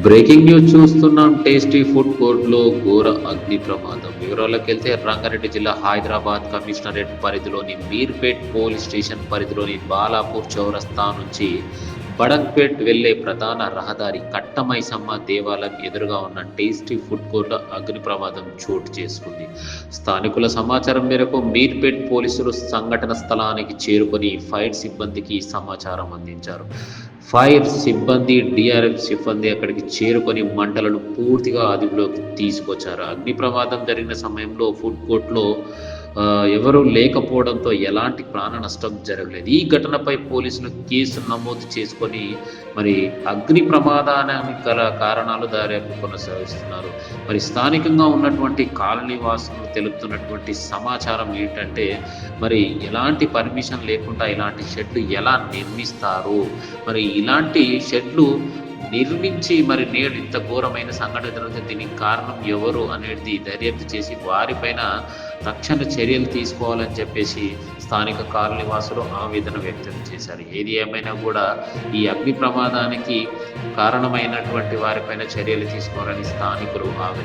Breaking news చూస్తున్నాం. Tasty food కోర్ట్‌లో ఘోర అగ్ని ప్రమాదం. వివరాల్లోకి వెళ్తే రంగారెడ్డి జిల్లా హైదరాబాద్ కమిషనరేట్ పరిధిలోని మీర్పేట్ పోలీస్ స్టేషన్ పరిధిలోని బాలాపూర్ చౌరస్తా నుంచి బడంగ్‌పేట్ వెళ్లే ప్రధాన రహదారి కట్టమైసమ్మ దేవాలయం ఎదురుగా ఉన్న టేస్టీ ఫుడ్ కోర్ట్‌లో అగ్ని ప్రమాదం చోటు చేసుకుంది. స్థానికుల సమాచారం మేరకు మీర్పేట్ పోలీసులు సంఘటన స్థలానికి చేరుకొని ఫైర్ సిబ్బందికి సమాచారం అందించారు. ఫైర్ సిబ్బంది, డీఆర్ఎఫ్ సిబ్బంది అక్కడికి చేరుకొని మంటలను పూర్తిగా అదుపులోకి తీసుకొచ్చారు. అగ్ని ప్రమాదం జరిగిన సమయంలో ఫుడ్ కోర్ట్‌లో ఎవరూ లేకపోవడంతో ఎలాంటి ప్రాణ నష్టం జరగలేదు. ఈ ఘటనపై పోలీసులు కేసు నమోదు చేసుకొని మరి అగ్ని ప్రమాదానికి గల కారణాలు దర్యాప్తు కొనసాగిస్తున్నారు. మరి స్థానికంగా ఉన్నటువంటి కాలనీ వాసులు తెలుపుతున్నటువంటి సమాచారం ఏంటంటే, మరి ఎలాంటి పర్మిషన్ లేకుండా ఇలాంటి షెడ్లు ఎలా నిర్మిస్తారు? మరి ఇలాంటి షెడ్లు నిర్మించి మరి నేడు ఇంత ఘోరమైన సంఘటన జరిగితే దీనికి కారణం ఎవరు అనేది దర్యాప్తు చేసి వారిపైన తక్షణ చర్యలు తీసుకోవాలని చెప్పేసి స్థానిక కాలనీ వాసులు ఆవేదన వ్యక్తం చేశారు. ఏది ఏమైనా కూడా ఈ అగ్ని ప్రమాదానికి కారణమైనటువంటి వారిపైన చర్యలు తీసుకోవాలని స్థానికులు ఆవేదన